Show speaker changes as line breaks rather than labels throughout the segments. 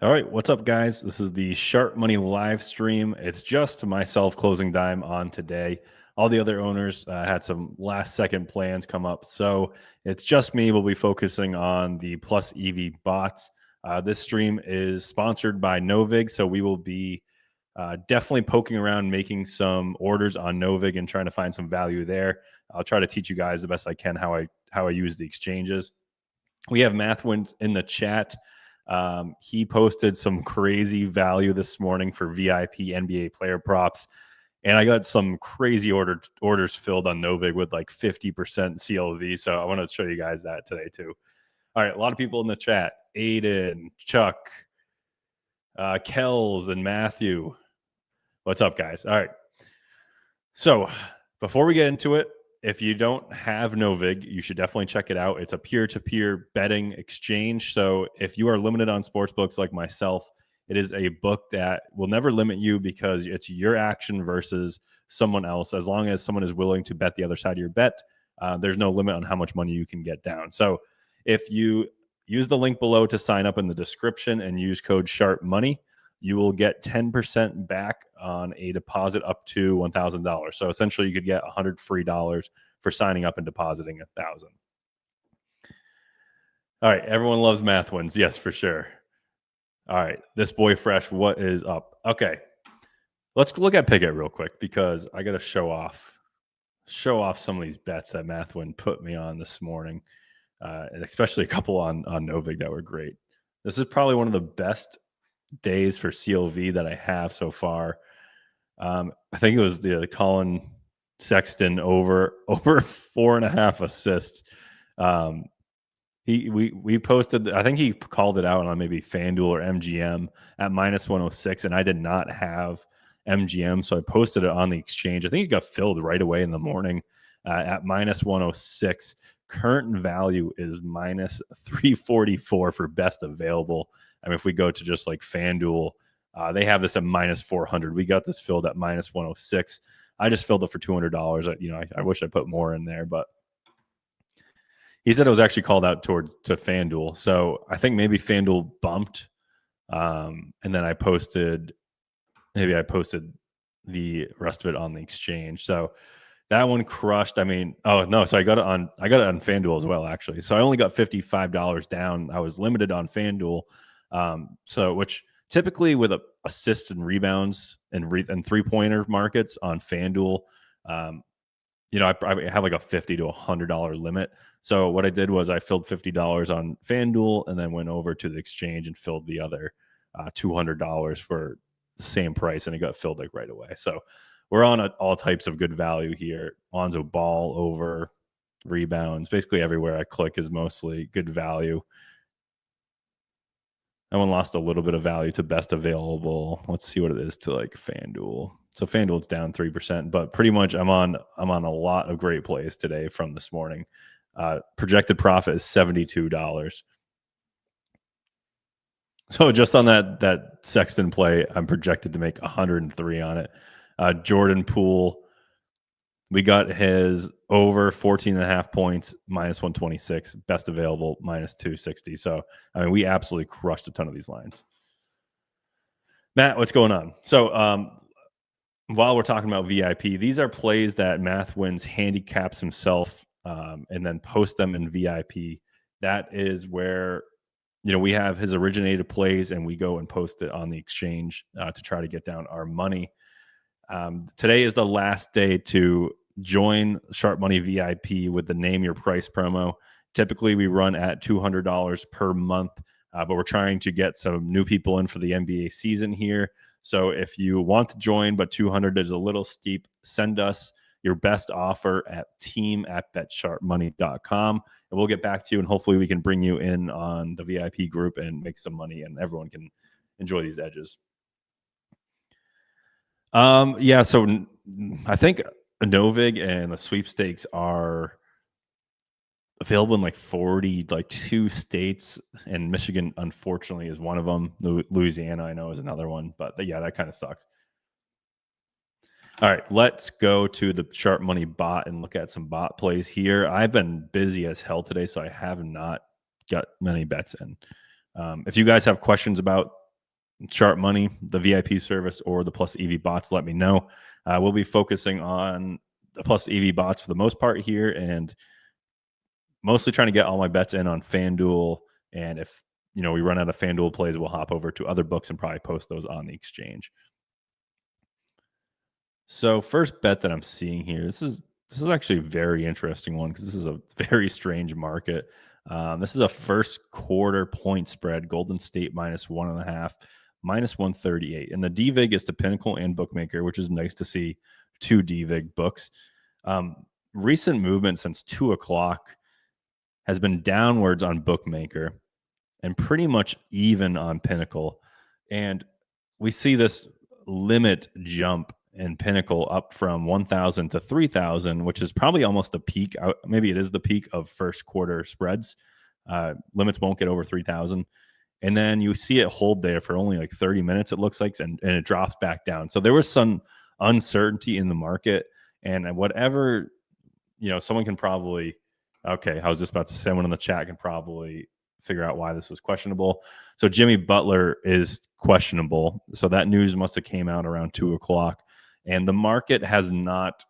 All right, what's up, guys? This is the Sharp Money live stream. It's just myself ClosingDime on today. All the other owners had some last-second plans come up, so it's just me. We'll be focusing on the Plus EV bots. This stream is sponsored by Novig, so we will be definitely poking around, making some orders on Novig and trying to find some value there. I'll try to teach you guys the best I can how I use the exchanges. We have Mathwins in the chat. He posted some crazy value this morning for VIP NBA player props, and I got some crazy orders filled on Novig with like 50% CLV. So I want to show you guys that today too. All right, a lot of people in the chat: Aiden, Chuck, Kells, and Matthew. What's up, guys? All right. So before we get into it, if you don't have Novig, you should definitely check it out. It's a peer-to-peer betting exchange. So if you are limited on sportsbooks like myself, it is a book that will never limit you because it's your action versus someone else. As long as someone is willing to bet the other side of your bet, there's no limit on how much money you can get down. So if you use the link below to sign up in the description and use code SharpMoney, you will get 10% back on a deposit up to $1,000. So essentially you could get $100 free for signing up and depositing $1,000. All right. Everyone loves Mathwins. Yes, for sure. All right. This boy fresh. What is up? Okay. Let's look at Pickett real quick because I got to show off some of these bets that Mathwin put me on this morning. And especially a couple on Novig that were great. This is probably one of the best days for CLV that I have so far. I think it was the Colin Sexton over 4.5 assists. We posted, I think he called it out on maybe FanDuel or MGM at -106, and I did not have MGM, so I posted it on the exchange. I think it got filled right away in the morning at -106. Current value is -344 for best available. I mean, if we go to just like FanDuel, they have this at -400. We got this filled at -106. I just filled it for $200. I wish I put more in there, but he said it was actually called out to FanDuel. So I think maybe FanDuel bumped, and then I posted the rest of it on the exchange. So that one crushed. I mean, oh no, so I got it on FanDuel as well, actually. So I only got $55 down. I was limited on FanDuel. So which typically with assists and rebounds and three-pointer markets on FanDuel, I have like a $50 to $100 limit. So what I did was I filled $50 on FanDuel and then went over to the exchange and filled the other $200 for the same price, and it got filled like right away. So we're on all types of good value here. Lonzo Ball over, rebounds. Basically everywhere I click is mostly good value. That one lost a little bit of value to best available. Let's see what it is to like FanDuel. So FanDuel's down 3%, but pretty much I'm on a lot of great plays today from this morning. Projected profit is $72. So just on that Sexton play, I'm projected to make 103 on it. Jordan Poole, we got his over 14.5 points, -126, best available, -260. So, I mean, we absolutely crushed a ton of these lines. Matt, what's going on? So, while we're talking about VIP, these are plays that Mathwins handicaps himself and then post them in VIP. That is where, we have his originated plays and we go and post it on the exchange to try to get down our money. Today is the last day to join SharpMoney VIP with the Name Your Price promo. Typically, we run at $200 per month, but we're trying to get some new people in for the NBA season here. So if you want to join, but 200 is a little steep, send us your best offer at team@betsharpmoney.com, and we'll get back to you, and hopefully we can bring you in on the VIP group and make some money, and everyone can enjoy these edges. Yeah, so I think Novig and the sweepstakes are available in like 42 states, and Michigan, unfortunately, is one of them. Louisiana, I know, is another one, but yeah, that kind of sucks. All right, let's go to the Sharp Money bot and look at some bot plays here. I've been busy as hell today, so I have not got many bets in. If you guys have questions about Sharp Money, the VIP service, or the Plus EV bots, let me know. We'll be focusing on the Plus EV bots for the most part here, and mostly trying to get all my bets in on FanDuel. And if we run out of FanDuel plays, we'll hop over to other books and probably post those on the exchange. So first bet that I'm seeing here, this is actually a very interesting one because this is a very strange market. This is a first quarter point spread, Golden State -1.5, -138. And the DVIG is to Pinnacle and Bookmaker, which is nice to see two DVIG books. Recent movement since 2 o'clock has been downwards on Bookmaker and pretty much even on Pinnacle. And we see this limit jump in Pinnacle up from 1,000 to 3,000, which is probably almost the peak. Maybe it is the peak of first quarter spreads. Limits won't get over 3,000. And then you see it hold there for only like 30 minutes, it looks like, and it drops back down. So there was some uncertainty in the market. And whatever, someone can probably, okay, I was just about to say, someone in the chat can probably figure out why this was questionable. So Jimmy Butler is questionable. So that news must have came out around 2 o'clock. And the market has not.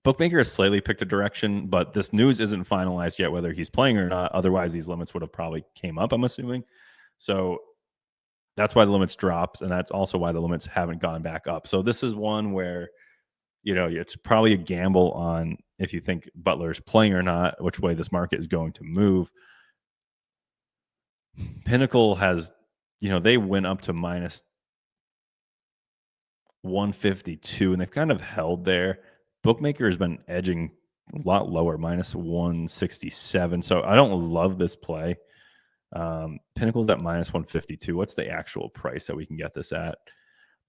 Bookmaker has slightly picked a direction, but this news isn't finalized yet whether he's playing or not. Otherwise, these limits would have probably came up, I'm assuming. So that's why the limits dropped, and that's also why the limits haven't gone back up. So this is one where, it's probably a gamble on if you think Butler's playing or not, which way this market is going to move. Pinnacle has, they went up to -152, and they've kind of held there. Bookmaker has been edging a lot lower, -167. So I don't love this play. Pinnacle's at -152. What's the actual price that we can get this at?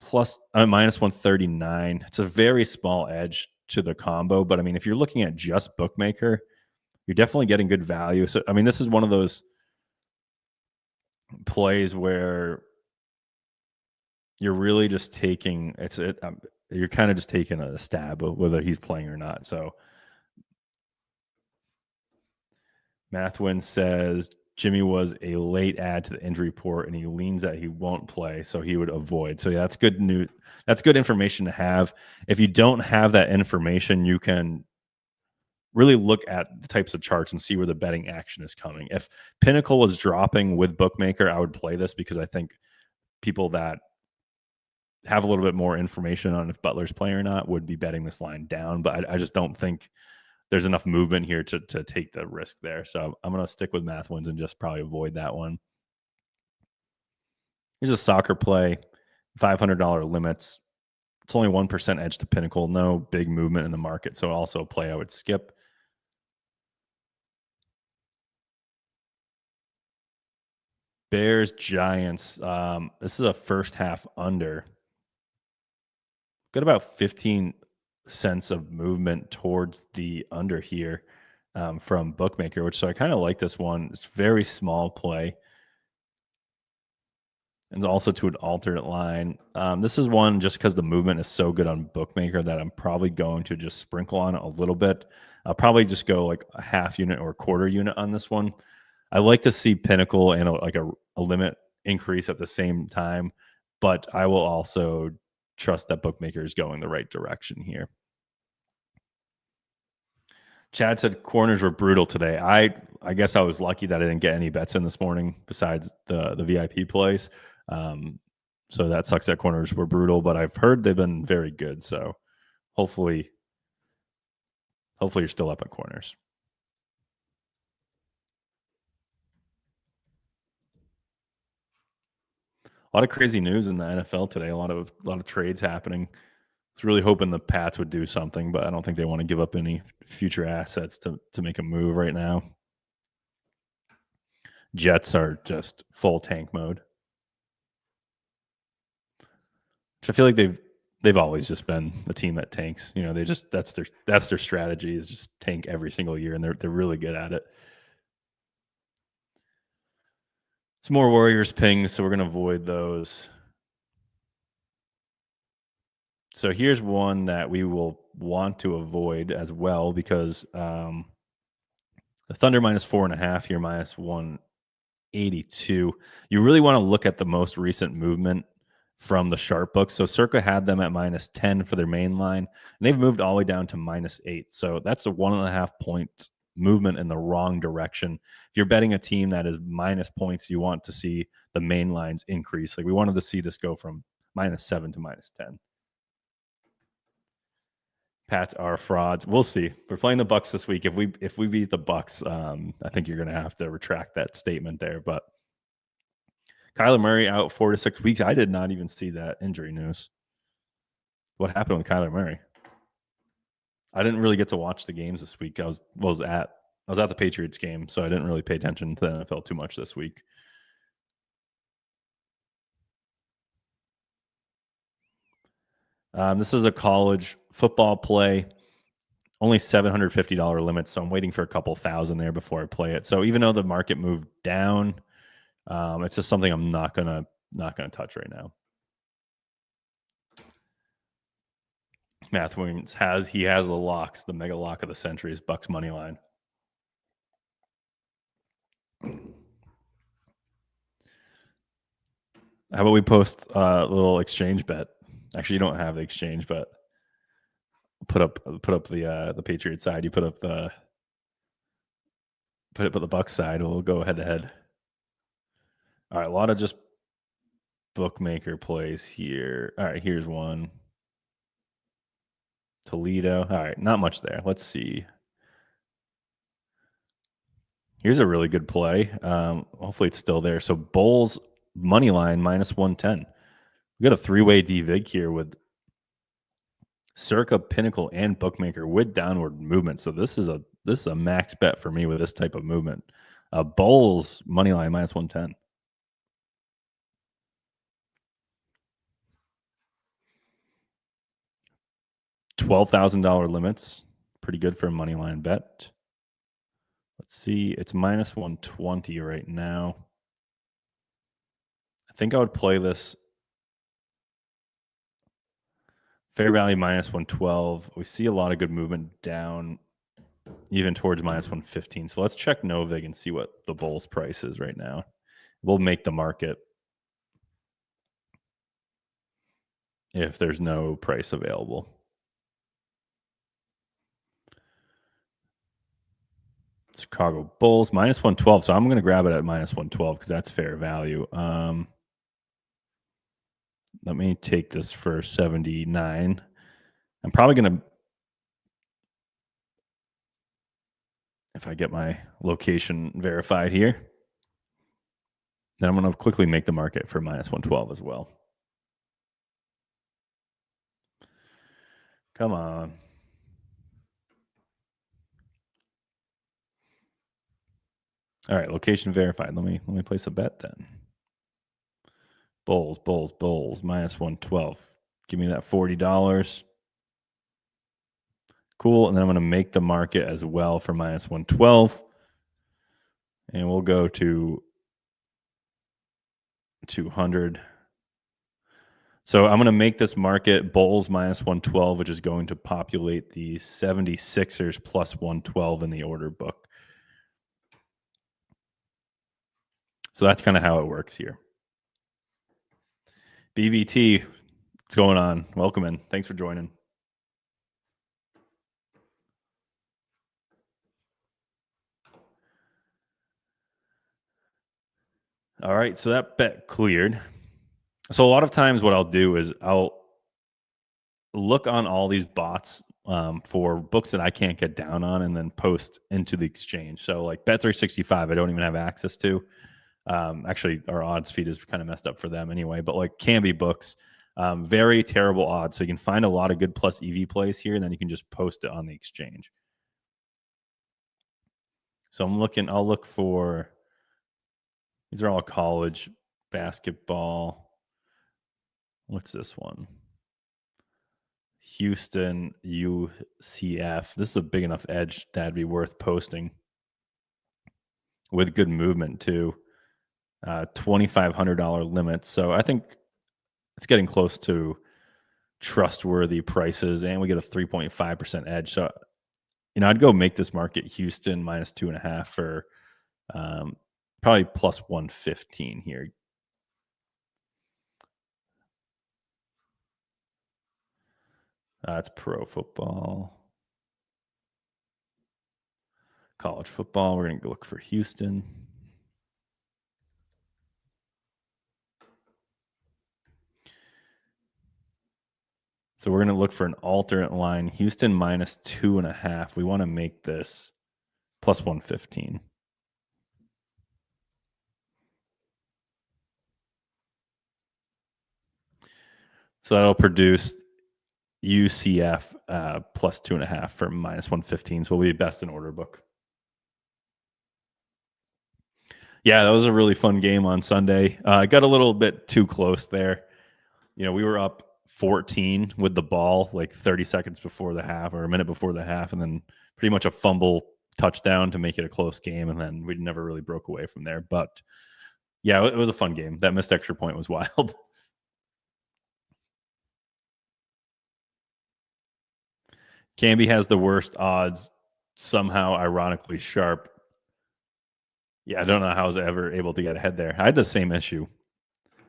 Plus -139. It's a very small edge to the combo, but I mean, if you're looking at just Bookmaker, you're definitely getting good value. So I mean, this is one of those plays where you're really just taking you're kind of just taking a stab of whether he's playing or not. So Mathwin says Jimmy was a late add to the injury report, and he leans that he won't play, so he would avoid. So yeah, that's good news. That's good information to have. If you don't have that information, you can really look at the types of charts and see where the betting action is coming. If Pinnacle was dropping with Bookmaker, I would play this because I think people that have a little bit more information on if Butler's playing or not would be betting this line down. But I just don't think there's enough movement here to take the risk there. So I'm going to stick with Mathwins and just probably avoid that one. Here's a soccer play, $500 limits. It's only 1% edge to Pinnacle. No big movement in the market. So also a play I would skip. Bears, Giants. This is a first half under. Got about 15 cents of movement towards the under here from Bookmaker, so I kind of like this one. It's very small play. And also to an alternate line. This is one just because the movement is so good on Bookmaker that I'm probably going to just sprinkle on it a little bit. I'll probably just go like a half unit or a quarter unit on this one. I like to see Pinnacle and a limit increase at the same time, but I will also trust that Bookmaker is going the right direction here. Chad said corners were brutal today. I guess I was lucky that I didn't get any bets in this morning besides the VIP plays. So that sucks that corners were brutal, but I've heard they've been very good. So hopefully you're still up at corners. A lot of crazy news in the NFL today. A lot of trades happening. I was really hoping the Pats would do something, but I don't think they want to give up any future assets to make a move right now. Jets are just full tank mode. Which I feel like they've always just been the team that tanks. You know, they just that's their strategy is just tank every single year, and they're really good at it. Some more Warriors pings, so we're gonna avoid those. So here's one that we will want to avoid as well because the Thunder minus 4.5 here, minus 182. You really want to look at the most recent movement from the sharp book. So Circa had them at minus 10 for their main line, and they've moved all the way down to minus 8. So that's a 1.5 point movement in the wrong direction. If you're betting a team that is minus points, you want to see the main lines increase. Like we wanted to see this go from minus 7 to minus 10. Pats are frauds. We'll see. We're playing the Bucks this week. If we beat the Bucks, I think you're going to have to retract that statement there. But Kyler Murray out 4 to 6 weeks. I did not even see that injury news. What happened with Kyler Murray? I didn't really get to watch the games this week. I was at the Patriots game, so I didn't really pay attention to the NFL too much this week. This is a college football play. Only $750 limit, so I'm waiting for a couple thousand there before I play it. So even though the market moved down, it's just something I'm not gonna touch right now. Math Williams has the locks. The mega lock of the century is Bucks money line. How about we post a little exchange bet? Actually, you don't have the exchange, but put up the Patriot side. You put up the Bucks side. We'll go head to head. All right, a lot of just bookmaker plays here. All right, here's one. Toledo. All right, not much there. Let's see. Here's a really good play. Hopefully it's still there. So Bulls money line minus 110. We got a three-way DVig here with Circa, Pinnacle, and Bookmaker with downward movement. So this is a max bet for me with this type of movement. Bulls money line minus 110. $12,000 limits. Pretty good for a money line bet. Let's see. It's minus 120 right now. I think I would play this fair value minus 112. We see a lot of good movement down even towards minus 115. So let's check Novig and see what the Bulls price is right now. We'll make the market if there's no price available. Chicago Bulls minus 112. So I'm going to grab it at minus 112 because that's fair value. Let me take this for 79. I'm probably going to, if I get my location verified here, then I'm going to quickly make the market for minus 112 as well. Come on. All right, location verified. Let me place a bet then. Bulls, minus 112. Give me that $40. Cool. And then I'm going to make the market as well for minus 112. And we'll go to 200. So I'm going to make this market Bulls minus 112, which is going to populate the 76ers plus 112 in the order book. So that's kind of how it works here. BVT, what's going on? Welcome in. Thanks for joining. All right, so that bet cleared. So a lot of times what I'll do is I'll look on all these bots for books that I can't get down on and then post into the exchange. So like Bet365, I don't even have access to. Actually, our odds feed is kind of messed up for them anyway, but like Canby books, very terrible odds. So you can find a lot of good plus EV plays here, and then you can just post it on the exchange. So I'll look for, these are all college basketball. What's this one? Houston UCF. This is a big enough edge that'd be worth posting with good movement too. $2,500 limits. So I think it's getting close to trustworthy prices, and we get a 3.5% edge. So, I'd go make this market Houston minus 2.5 for probably plus 115 here. It's pro football. College football, we're going to look for Houston. So we're going to look for an alternate line. Houston minus 2.5. We want to make this plus 115. So that'll produce UCF plus 2.5 for minus 115. So we'll be best in order book. Yeah, that was a really fun game on Sunday. I got a little bit too close there. We were up 14 with the ball like 30 seconds before the half or a minute before the half, and then pretty much a fumble touchdown to make it a close game, and then we never really broke away from there. But yeah, it was a fun game. That missed extra point was wild. Canby has the worst odds, somehow ironically sharp. Yeah, I don't know how I was ever able to get ahead there. I had the same issue.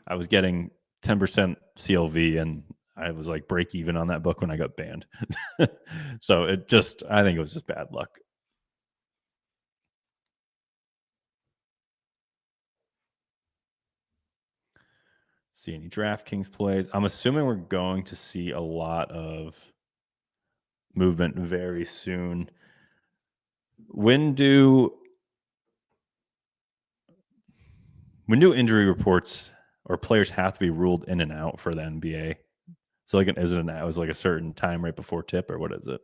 I was getting 10% CLV, and I was like break even on that book when I got banned. So I think it was just bad luck. See any DraftKings plays? I'm assuming we're going to see a lot of movement very soon. When do injury reports or players have to be ruled in and out for the NBA? So like, is it like a certain time right before tip, or what is it?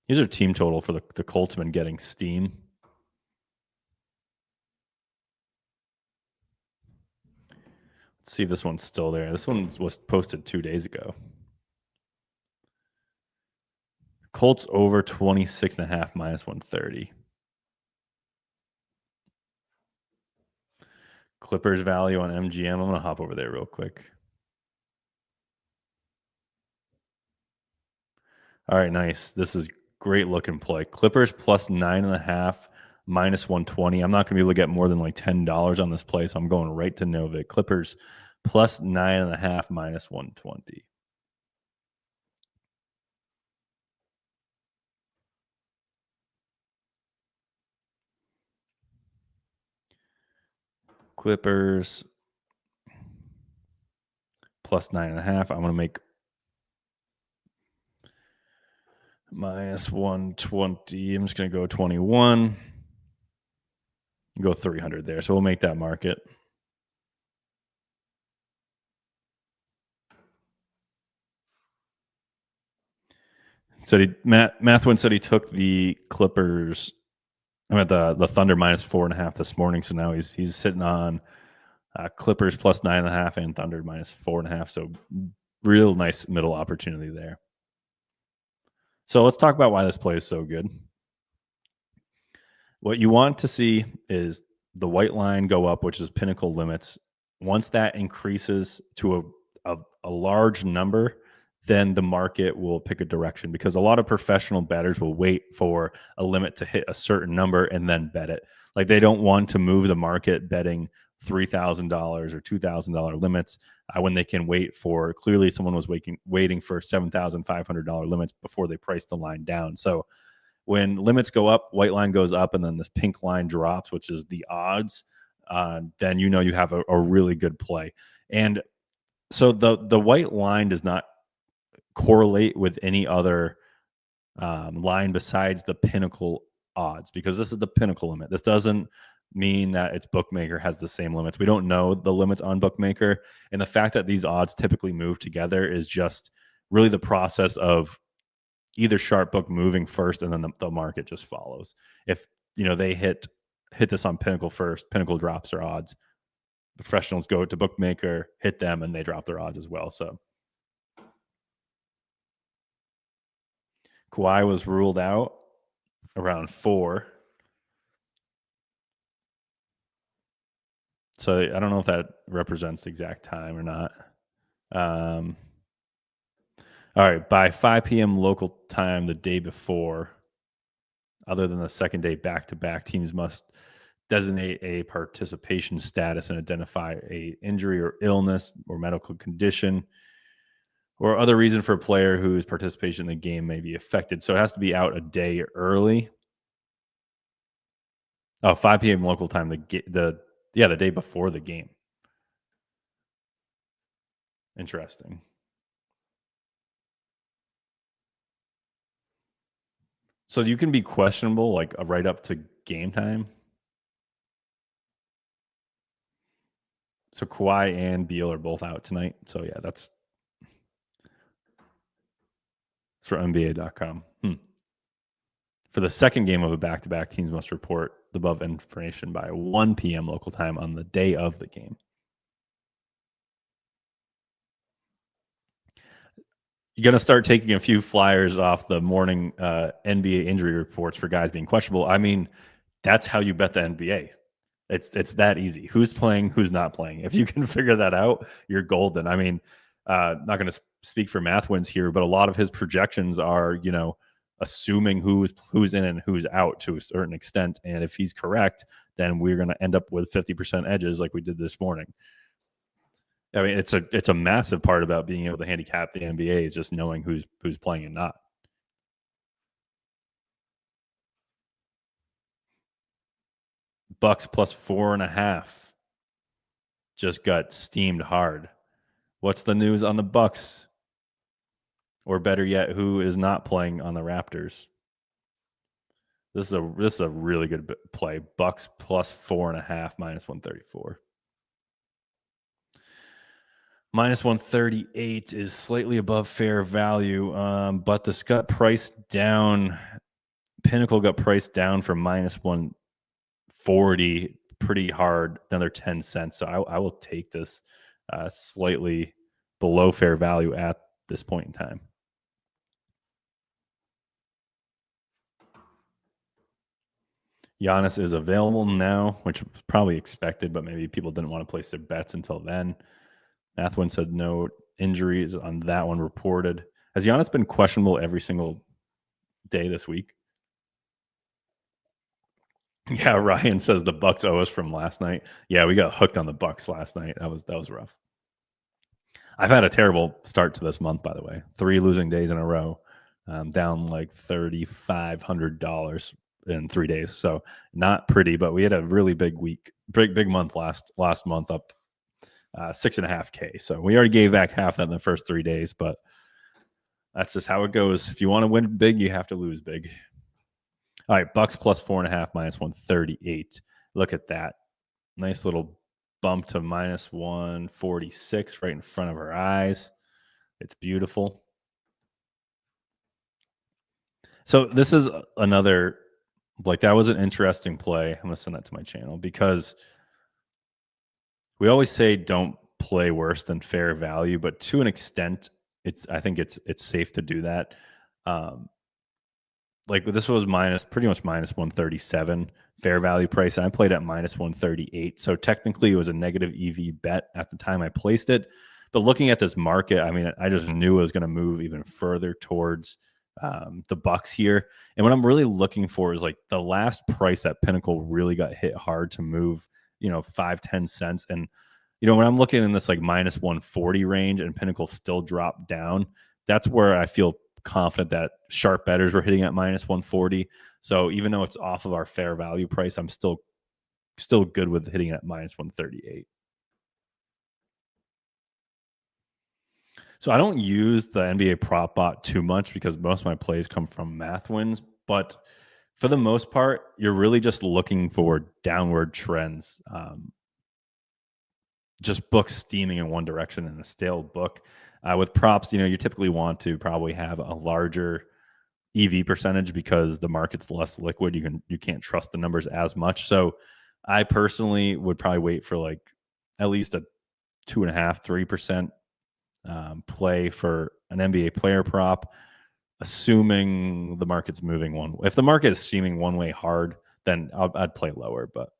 Here's our team total for the Colts been getting steam. Let's see if this one's still there. This one was posted 2 days ago. Colts over 26.5 minus 130. Clippers value on MGM. I'm going to hop over there real quick. All right, nice. This is great looking play. Clippers plus 9.5 minus 120. I'm not going to be able to get more than like $10 on this play, so I'm going right to Novig. Clippers plus 9.5 minus 120. Clippers plus 9.5. I'm going to make minus 120. I'm just going to go 21. Go 300 there. So we'll make that market. So Mathwin said he took the Clippers. I'm at the Thunder minus 4.5 this morning. So now he's sitting on Clippers plus 9.5 and Thunder minus 4.5. So real nice middle opportunity there. So let's talk about why this play is so good. What you want to see is the white line go up, which is pinnacle limits. Once that increases to a large number, then the market will pick a direction, because a lot of professional bettors will wait for a limit to hit a certain number and then bet it. Like, they don't want to move the market betting $3,000 or $2,000 limits when they can wait for, clearly someone was waiting for $7,500 limits before they priced the line down. So when limits go up, white line goes up, and then this pink line drops, which is the odds. then you know you have a really good play. And so the white line does not correlate with any other line besides the pinnacle odds, because this is the pinnacle limit. This doesn't mean that its bookmaker has the same limits. We don't know the limits on bookmaker, and the fact that these odds typically move together is just really the process of either SharpBook moving first and then the market just follows. If they hit this on Pinnacle first, Pinnacle drops their odds. Professionals go to bookmaker, hit them, and they drop their odds as well. So Kawhi was ruled out around 4. So I don't know if that represents the exact time or not. All right, by 5 p.m. local time the day before, other than the second day back-to-back, teams must designate a participation status and identify a injury or illness or medical condition or other reason for a player whose participation in the game may be affected. So it has to be out a day early. Oh, 5 p.m. local time, the day before the game. Interesting. So you can be questionable like right up to game time. So Kawhi and Beal are both out tonight. So yeah, that's for NBA.com. For the second game of a back-to-back, teams must report the above information by 1 p.m. local time on the day of the game. You're going to start taking a few flyers off the morning NBA injury reports for guys being questionable. I mean, that's how you bet the NBA. It's that easy. Who's playing, who's not playing. If you can figure that out, you're golden. I mean, not going to speak for math wins here, but a lot of his projections are, assuming who's in and who's out to a certain extent. And if he's correct, then we're going to end up with 50% edges like we did this morning. I mean, it's a massive part about being able to handicap the NBA is just knowing who's playing and not. Bucks plus 4.5 just got steamed hard. What's the news on the Bucks? Or better yet, who is not playing on the Raptors? This is a really good play. Bucks plus 4.5 minus 134. Minus 138 is slightly above fair value, but this got priced down. Pinnacle got priced down from minus 140 pretty hard, another 10 cents. So I will take this slightly below fair value at this point in time. Giannis is available now, which was probably expected, but maybe people didn't want to place their bets until then. Mathwin said no injuries on that one reported. Has Giannis been questionable every single day this week? Yeah, Ryan says the Bucks owe us from last night. Yeah, we got hooked on the Bucks last night. That was rough. I've had a terrible start to this month, by the way. 3 losing days in a row, down like $3,500 in 3 days. So not pretty, but we had a really big week, big month last month, up 6.5K. So we already gave back half that in the first 3 days, but that's just how it goes. If you want to win big, you have to lose big. All right, Bucks plus 4.5 minus 138. Look at that. Nice little bump to minus 146 right in front of our eyes. It's beautiful. So this is another, like, that was an interesting play. I'm going to send that to my channel because we always say don't play worse than fair value, but to an extent, I think it's safe to do that. Like this was pretty much minus 137 fair value price. I played at minus 138. So technically it was a negative EV bet at the time I placed it. But looking at this market, I mean, I just knew it was going to move even further towards the Bucks here. And what I'm really looking for is like the last price that Pinnacle really got hit hard to move, 5-10 cents. And, when I'm looking in this like minus 140 range and Pinnacle still dropped down, that's where I feel confident that sharp bettors were hitting at minus 140. So even though it's off of our fair value price, I'm still still good with hitting at minus 138. So I don't use the NBA prop bot too much because most of my plays come from math wins, but for the most part, you're really just looking for downward trends. Just books steaming in one direction in a stale book. With props, you typically want to probably have a larger EV percentage because the market's less liquid. You can't trust the numbers as much. So I personally would probably wait for like at least a 2.5%, 3% play for an NBA player prop, assuming the market's moving one way. If the market is steaming one way hard, then I'd play lower. But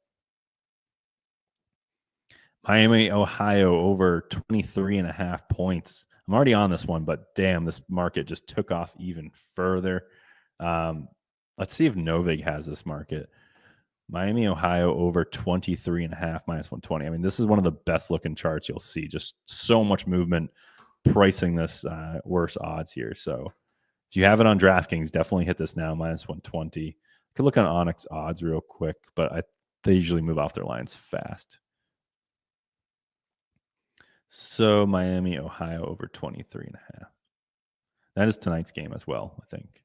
Miami, Ohio over 23.5 points. I'm already on this one, but damn, this market just took off even further. Let's see if Novig has this market. Miami, Ohio over 23.5 minus 120. I mean, this is one of the best looking charts you'll see. Just so much movement pricing this worse odds here. So if you have it on DraftKings, definitely hit this now, minus 120. You could look on Onyx odds real quick, but they usually move off their lines fast. So Miami, Ohio over 23.5. That is tonight's game as well, I think.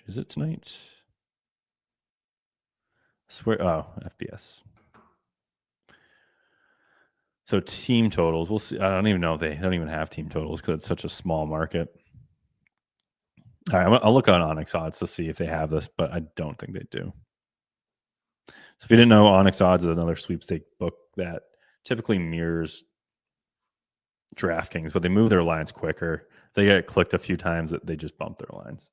Is it tonight? FBS. So team totals, we'll see. I don't even know if they don't even have team totals because it's such a small market. All right, I'll look on Onyx odds to see if they have this, but I don't think they do. So if you didn't know, Onyx odds is another sweepstake book that typically mirrors DraftKings, but they move their lines quicker. They get clicked a few times that they just bump their lines.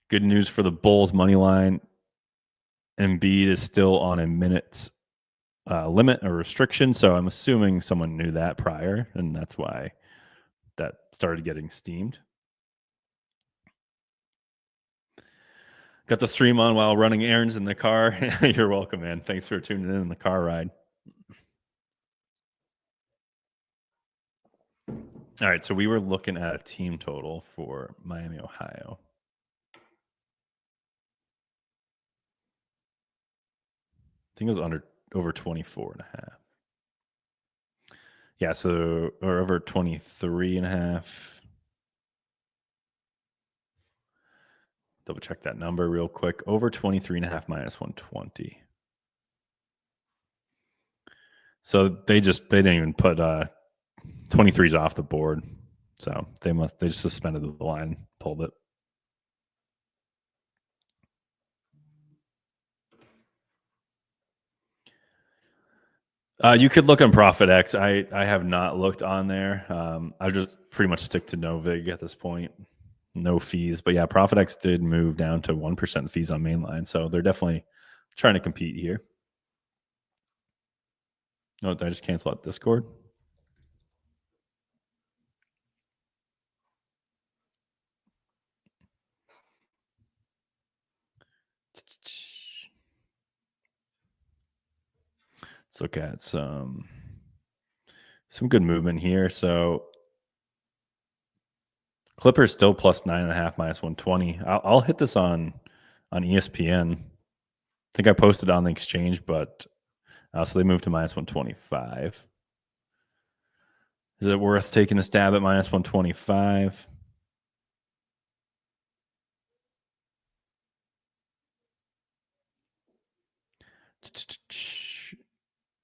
Good news for the Bulls money line. Embiid is still on a minutes limit or restriction, so I'm assuming someone knew that prior, and that's why that started getting steamed. Got the stream on while running errands in the car. You're welcome, man. Thanks for tuning in the car ride. All right, so we were looking at a team total for Miami, Ohio. I think it was over 24.5. Yeah, so or over 23.5. Double check that number real quick. Over 23.5 minus 120. So they didn't even put 23s off the board. So they just suspended the line, pulled it. You could look on ProfitX. I have not looked on there. I just pretty much stick to Novig at this point. No fees. But yeah, ProfitX did move down to 1% fees on mainline. So they're definitely trying to compete here. No, did I just cancel out Discord? Let's look at some good movement here. So Clippers still plus 9.5 minus 120. I'll hit this on ESPN. I think I posted on the exchange, but so they moved to minus 125. Is it worth taking a stab at minus 125?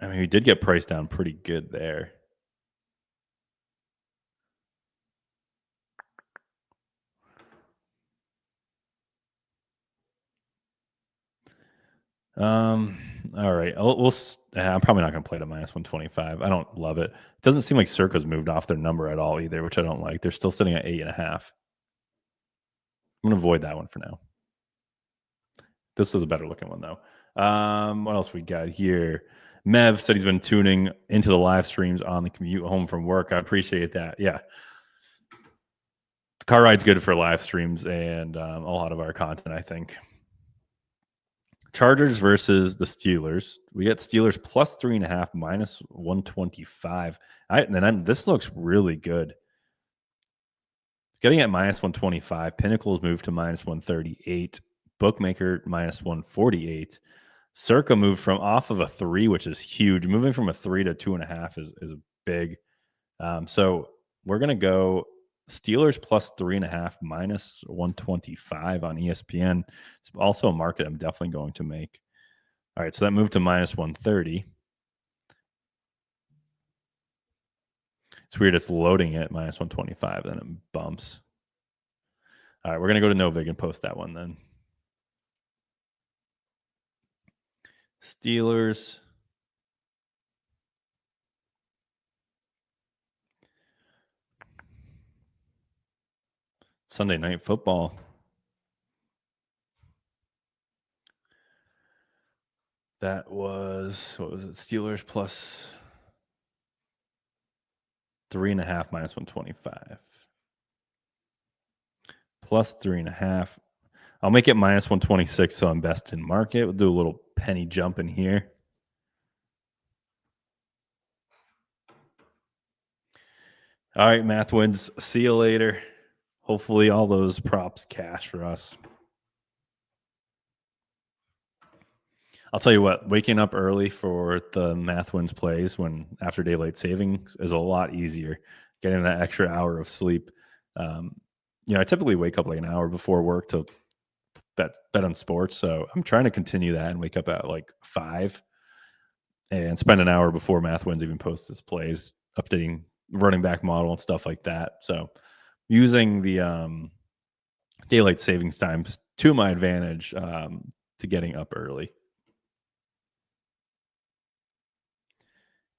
I mean, we did get priced down pretty good there. All right. I'm probably not going to play it at minus 125. I don't love it. It doesn't seem like Circa's moved off their number at all either, which I don't like. They're still sitting at 8.5. I'm going to avoid that one for now. This is a better looking one though. What else we got here? Mev said he's been tuning into the live streams on the commute home from work. I appreciate that. Yeah. The car ride's good for live streams and a lot of our content, I think. Chargers versus the Steelers. We get Steelers plus 3.5, minus 125. This looks really good. Getting at minus 125. Pinnacles moved to minus 138. Bookmaker minus 148. Circa moved from off of a 3, which is huge. Moving from a 3 to 2.5 is big. So we're going to go Steelers plus 3.5, minus 125 on ESPN. It's also a market I'm definitely going to make. All right, so that moved to minus 130. It's weird. It's loading at minus 125, then it bumps. All right, we're going to go to Novig and post that one then. Steelers. Sunday Night Football. That was, what was it? Steelers plus 3.5, minus 125. Plus 3.5. I'll make it minus 126, so I'm best in market. We'll do a little penny jump in here. All right, math wins. See you later. Hopefully all those props cash for us. I'll tell you what, waking up early for the math wins plays when after daylight savings is a lot easier. Getting that extra hour of sleep. I typically wake up like an hour before work to bet on sports. So I'm trying to continue that and wake up at like 5 and spend an hour before math wins even posts his plays, updating running back model and stuff like that. So using the daylight savings times to my advantage to getting up early.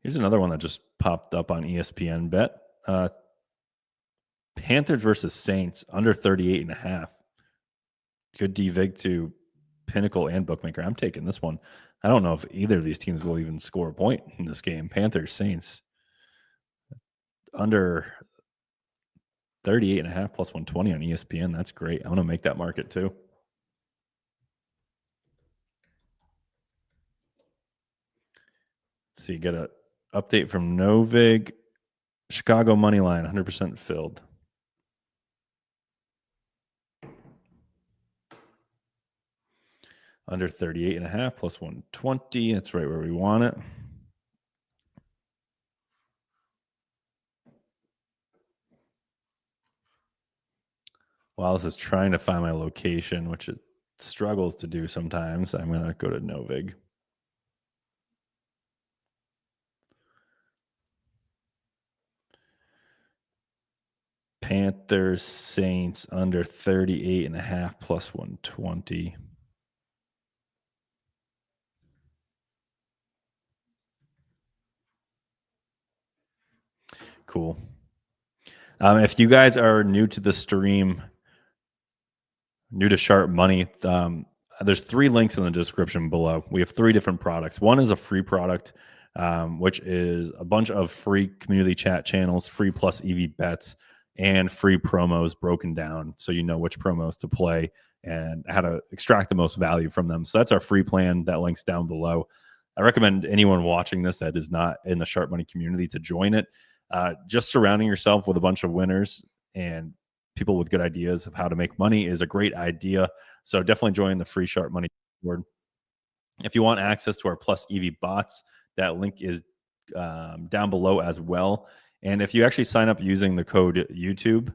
Here's another one that just popped up on ESPN bet. Panthers versus Saints, under 38.5. Good DVig to Pinnacle and Bookmaker. I'm taking this one. I don't know if either of these teams will even score a point in this game. Panthers, Saints. Under 38.5 plus 120 on ESPN. That's great. I'm going to make that market too. Let's see, get an update from Novig. Chicago money line, 100% filled. Under 38.5 plus 120. That's right where we want it. While this is trying to find my location, which it struggles to do sometimes, I'm going to go to Novig. Panthers, Saints, under 38.5 plus 120. Cool. If you guys are new to the stream, new to Sharp Money, there's 3 links in the description below. We have 3 different products. One is a free product, which is a bunch of free community chat channels, free plus EV bets, and free promos broken down so you know which promos to play and how to extract the most value from them. So that's our free plan. That link's down below. I recommend anyone watching this that is not in the Sharp Money community to join it. Just surrounding yourself with a bunch of winners and people with good ideas of how to make money is a great idea. So definitely join the free Sharp Money board. If you want access to our plus EV bots, that link is down below as well. And if you actually sign up using the code YouTube,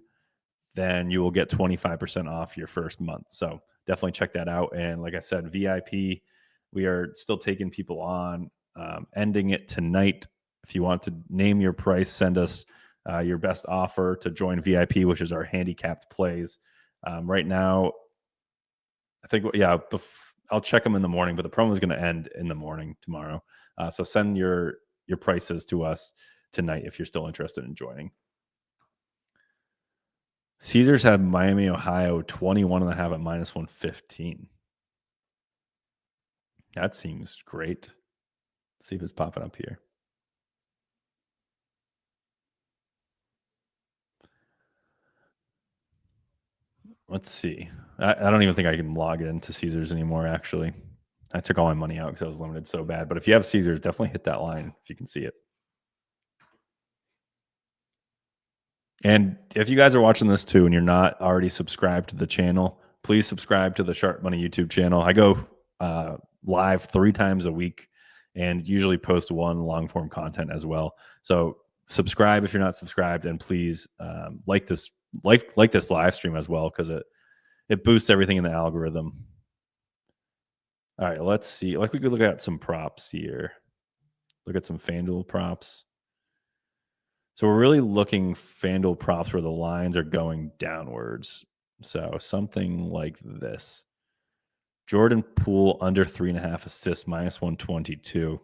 then you will get 25% off your first month. So definitely check that out. And like I said, VIP, we are still taking people on, ending it tonight. If you want to name your price, send us your best offer to join VIP, which is our handicapped plays. Right now, I think, I'll check them in the morning, but the promo is going to end in the morning tomorrow. So send your prices to us tonight if you're still interested in joining. Caesars had Miami, Ohio, 21.5 at minus 115. That seems great. Let's see if it's popping up here. Let's see. I don't even think I can log into Caesars anymore, actually. I took all my money out because I was limited so bad. But if you have Caesars, definitely hit that line if you can see it. And if you guys are watching this too and you're not already subscribed to the channel, please subscribe to the Sharp Money YouTube channel. I go live 3 times a week and usually post one long form content as well. So subscribe if you're not subscribed, and please like this live stream as well, because it boosts everything in the algorithm. All right, let's see. Like, we could look at some props here. Look at some FanDuel props. So we're really looking FanDuel props where the lines are going downwards. So something like this. Jordan Poole under 3.5 assists, minus 122.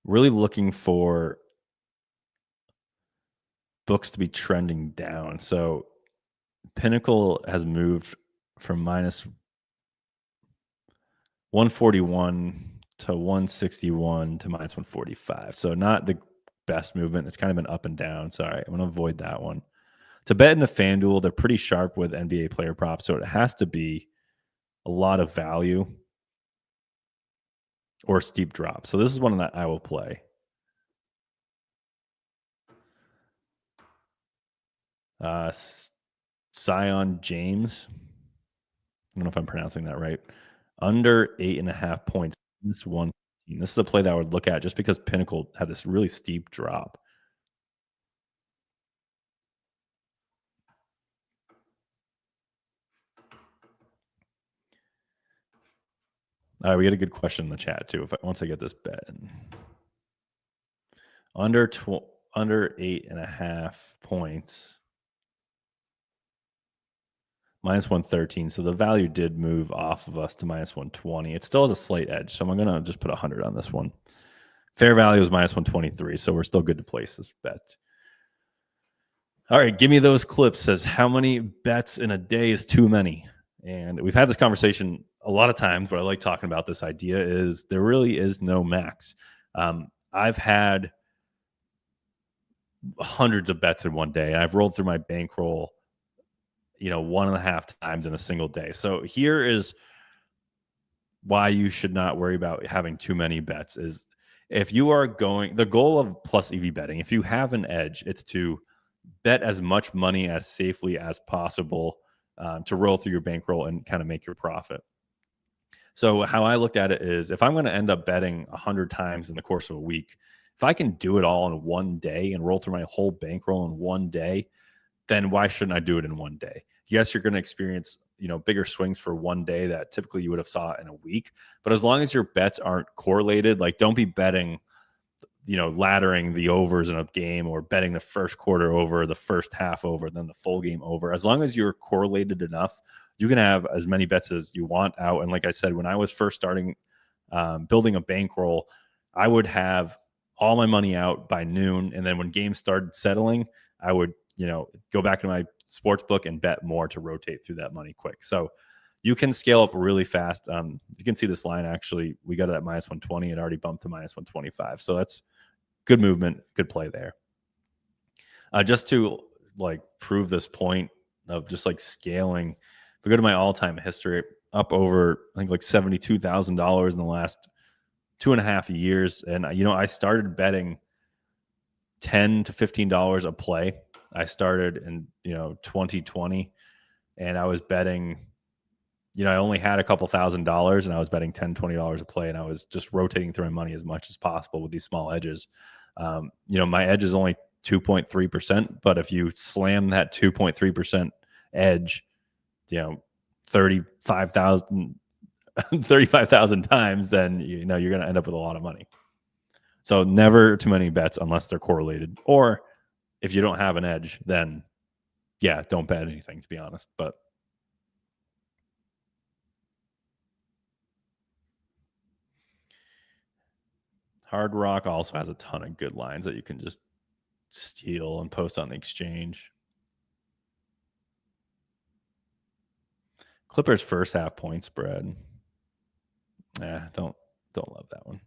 Really looking for books to be trending down. So Pinnacle has moved from minus 141 to 161 to minus 145. So not the best movement. It's kind of been up and down. Sorry, I'm going to avoid that one. To bet into FanDuel, they're pretty sharp with NBA player props, so it has to be a lot of value or steep drop. So this is one that I will play. Zion James. I don't know if I'm pronouncing that right. Under 8.5 points. This one. This is a play that I would look at just because Pinnacle had this really steep drop. We get a good question in the chat too. Once I get this bet in. Under 8.5 points. Minus 113. So the value did move off of us to minus 120. It still has a slight edge, so I'm going to just put 100 on this one. Fair value is minus 123, so we're still good to place this bet. All right, give me those clips. Says, how many bets in a day is too many? And we've had this conversation a lot of times, but I like talking about this idea is there really is no max. I've had hundreds of bets in one day. I've rolled through my bankroll 1.5 times in a single day. So here is why you should not worry about having too many bets. Is if you are the goal of plus EV betting, if you have an edge, it's to bet as much money as safely as possible to roll through your bankroll and kind of make your profit. So how I looked at it is, if I'm going to end up betting 100 times in the course of a week, if I can do it all in one day and roll through my whole bankroll in one day, then why shouldn't I do it in one day? Yes, you're going to experience, bigger swings for one day that typically you would have saw in a week. But as long as your bets aren't correlated, like, don't be betting, laddering the overs in a game, or betting the first quarter over, the first half over, then the full game over. As long as you're correlated enough, you can have as many bets as you want out. And like I said, when I was first starting building a bankroll, I would have all my money out by noon. And then when games started settling, I would go back to my sports book and bet more to rotate through that money quick. So you can scale up really fast. You can see this line, actually, we got it at minus 120. It already bumped to minus 125. So that's good movement, good play there. Just to prove this point of just scaling, if we go to my all-time history, up over, I think, $72,000 in the last 2.5 years. And, I started betting $10 to $15 a play. I started in 2020, and I was betting, I only had a couple $1,000, and I was betting $10, $20 a play, and I was just rotating through my money as much as possible with these small edges. My edge is only 2.3%, but if you slam that 2.3% edge, 35,000 times, then you're going to end up with a lot of money. So never too many bets unless they're correlated, or if you don't have an edge, then yeah, don't bet anything, to be honest. But Hard Rock also has a ton of good lines that you can just steal and post on the exchange. Clippers first half point spread. Don't love that one.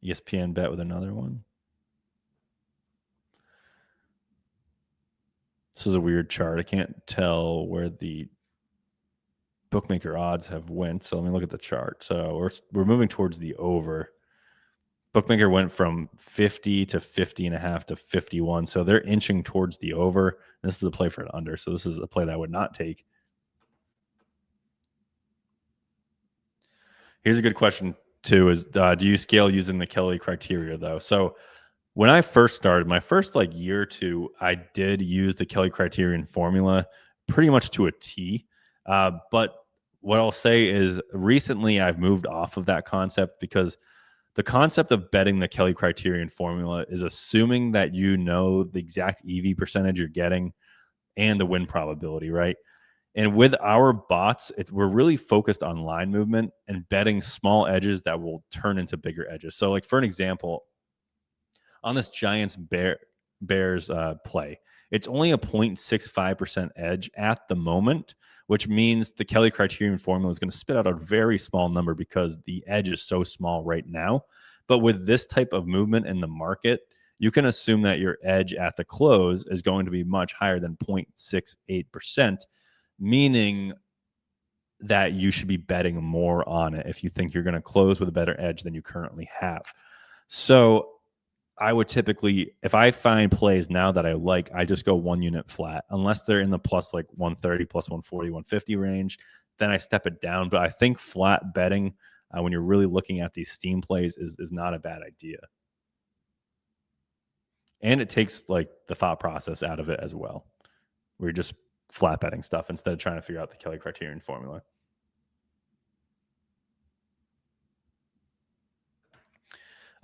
ESPN bet with another one. This is a weird chart. I can't tell where the bookmaker odds have went. So let me look at the chart. So we're moving towards the over. Bookmaker went from 50 to 50.5 to 51. So they're inching towards the over. This is a play for an under. So this is a play that I would not take. Here's a good question too: is do you scale using the Kelly criteria though? So when I first started, my first year or two, I did use the Kelly criterion formula pretty much to a T. But what I'll say is recently I've moved off of that concept, because the concept of betting the Kelly criterion formula is assuming that you know the exact EV percentage you're getting and the win probability, right? And with our bots, we're really focused on line movement and betting small edges that will turn into bigger edges. So, like for an example, on this Giants Bears play, it's only a 0.65% edge at the moment, which means the Kelly criterion formula is going to spit out a very small number because the edge is so small right now. But with this type of movement in the market, you can assume that your edge at the close is going to be much higher than 0.68%, meaning that you should be betting more on it if you think you're going to close with a better edge than you currently have. So I would typically, if I find plays now that I like, I just go 1 unit flat, unless they're in the plus 130, plus 140, 150 range. Then I step it down. But I think flat betting, when you're really looking at these steam plays, is not a bad idea. And it takes the thought process out of it as well. We're just flat betting stuff instead of trying to figure out the Kelly criterion formula.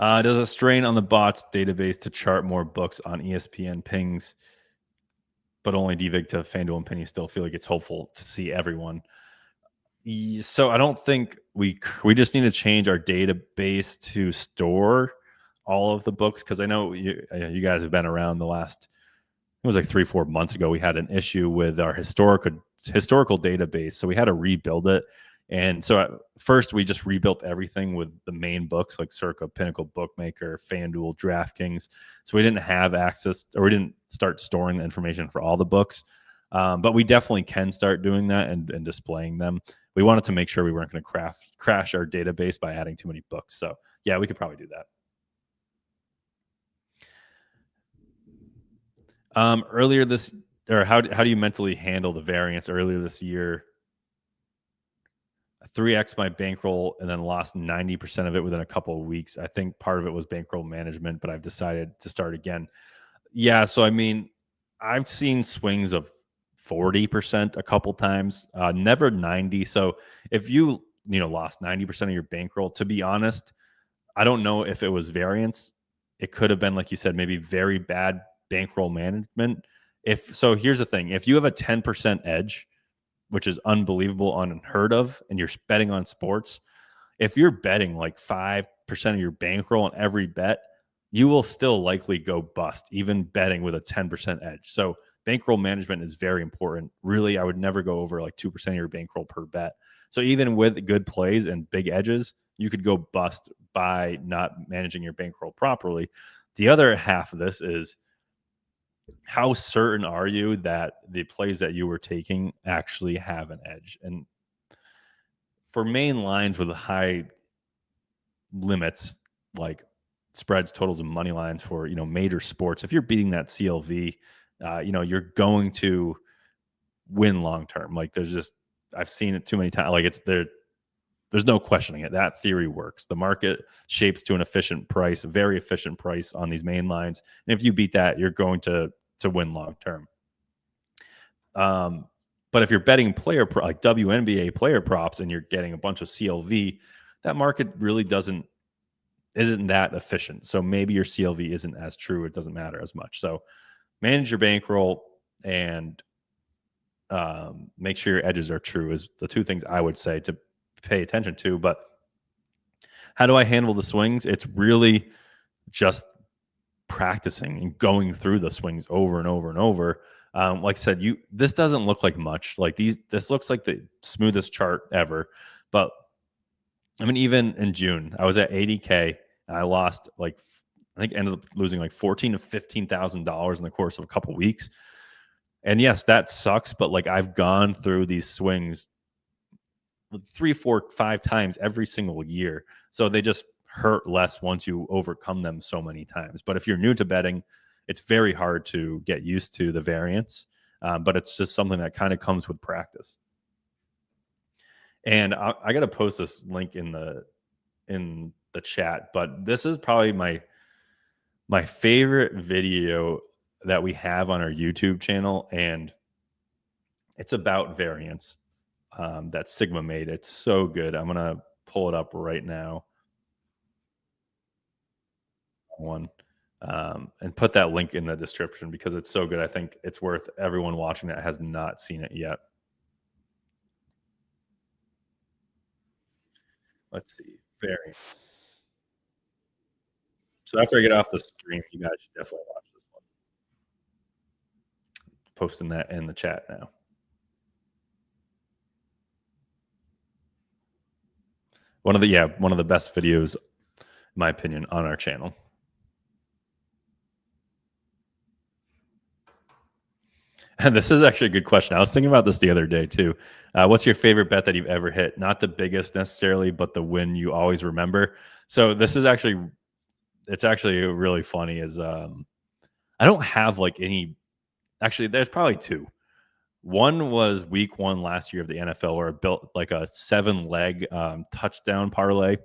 Does a strain on the bots database to chart more books on ESPN pings, but only Novig to FanDuel and Penny still feel like it's hopeful to see everyone? So I don't think we just need to change our database to store all of the books, because I know you guys have been around the last, it was 3-4 months ago, we had an issue with our historical database. So we had to rebuild it. And so at first we just rebuilt everything with the main books like Circa, Pinnacle, Bookmaker, FanDuel, DraftKings. So we didn't have access, or we didn't start storing the information for all the books. But we definitely can start doing that and displaying them. We wanted to make sure we weren't going to crash our database by adding too many books. So yeah, we could probably do that. Earlier this, or how do you mentally handle the variance? Earlier this year, 3x my bankroll and then lost 90% of it within a couple of weeks. I think part of it was bankroll management, but I've decided to start again. Yeah, so I mean, I've seen swings of 40% a couple times, never 90. So if you lost 90% of your bankroll, to be honest, I don't know if it was variance. It could have been, like you said, maybe very bad bankroll management. So here's the thing: if you have a 10% edge, which is unbelievable, unheard of, and you're betting on sports, if you're betting 5% of your bankroll on every bet, you will still likely go bust, even betting with a 10% edge. So bankroll management is very important. Really, I would never go over 2% of your bankroll per bet. So even with good plays and big edges, you could go bust by not managing your bankroll properly. The other half of this is, how certain are you that the plays that you were taking actually have an edge? And for main lines with high limits, like spreads, totals, and money lines for major sports, if you're beating that CLV, you're going to win long term. I've seen it too many times. There's no questioning it. That theory works. The market shapes to an efficient price, a very efficient price on these main lines. And if you beat that, you're going to win long term. But if you're betting player like WNBA player props and you're getting a bunch of CLV, that market really isn't that efficient. So maybe your CLV isn't as true. It doesn't matter as much. So manage your bankroll and make sure your edges are true is the two things I would say to pay attention to. But how do I handle the swings? It's really just practicing and going through the swings over and over and over. Like I said, this doesn't look like much. This looks like the smoothest chart ever. But I mean, even in June, I was at 80K and I lost I think ended up losing $14,000 to $15,000 in the course of a couple weeks. And yes, that sucks. But I've gone through these swings 3, 4, 5 times every single year. So they just hurt less once you overcome them so many times. But if you're new to betting, it's very hard to get used to the variance. But it's just something that kind of comes with practice. And I got to post this link in the chat, but this is probably my favorite video that we have on our YouTube channel, and it's about variance that Sigma made. It's so good. I'm gonna pull it up right now. And put that link in the description because it's so good. I think it's worth everyone watching that has not seen it yet. Let's see, variance. So after I get off the stream, you guys should definitely watch this one. Posting that in the chat now. One of the best videos, in my opinion, on our channel. And this is actually a good question. I was thinking about this the other day too. What's your favorite bet that you've ever hit? Not the biggest necessarily, but the win you always remember. So this is actually, it's actually really funny. Is I don't have like any. Actually, there's probably two. One was week 1 last year of the NFL, where I built like a 7-leg touchdown parlay.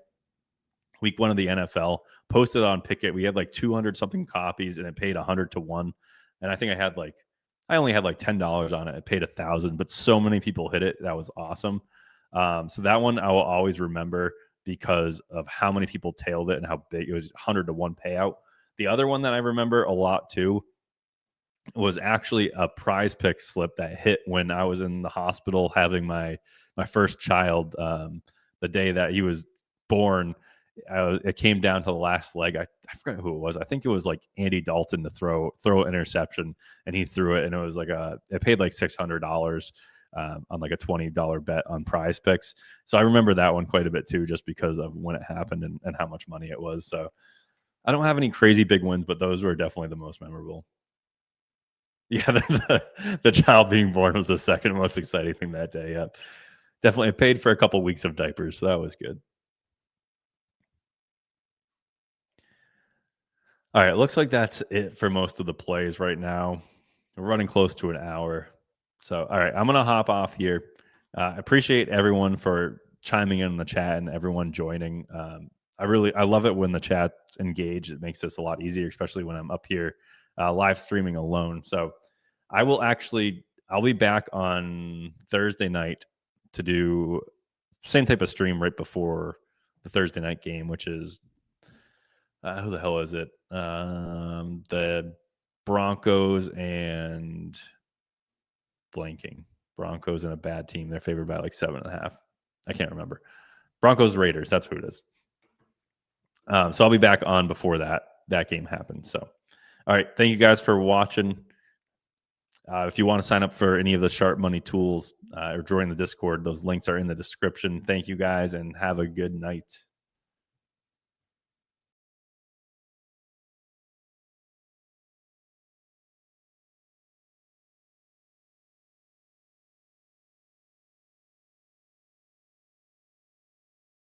Week 1 of the NFL, posted on Picket. We had like 200 something copies, and it paid 100 to 1. And I think I only had like $10 on it. It paid 1,000, but so many people hit it. That was awesome. So that one I will always remember because of how many people tailed it and how big it was. 100 to 1 payout. The other one that I remember a lot too was actually a prize pick slip that hit when I was in the hospital having my first child. The day that he was born, it came down to the last leg. I forgot who it was. I think it was like Andy Dalton to throw an interception, and he threw it, and it was like it paid like $600 on like a $20 bet on prize picks. So I remember that one quite a bit too, just because of when it happened and how much money it was. So I don't have any crazy big wins, but those were definitely the most memorable. Yeah, the child being born was the second most exciting thing that day. Yep. Definitely. It paid for a couple weeks of diapers, so that was good. All right, looks like that's it for most of the plays right now. We're running close to an hour. So, all right, I'm going to hop off here. I appreciate everyone for chiming in the chat and everyone joining. I love it when the chat's engaged. It makes this a lot easier, especially when I'm up here live streaming alone. So I'll be back on Thursday night to do same type of stream right before the Thursday night game, which is who the hell is it? The Broncos and blanking. Broncos and a bad team. They're favored by like 7.5. I can't remember. Broncos Raiders. That's who it is. So I'll be back on before that game happens. So, all right. Thank you guys for watching. If you want to sign up for any of the Sharp Money tools or join the Discord, those links are in the description. Thank you guys and have a good night.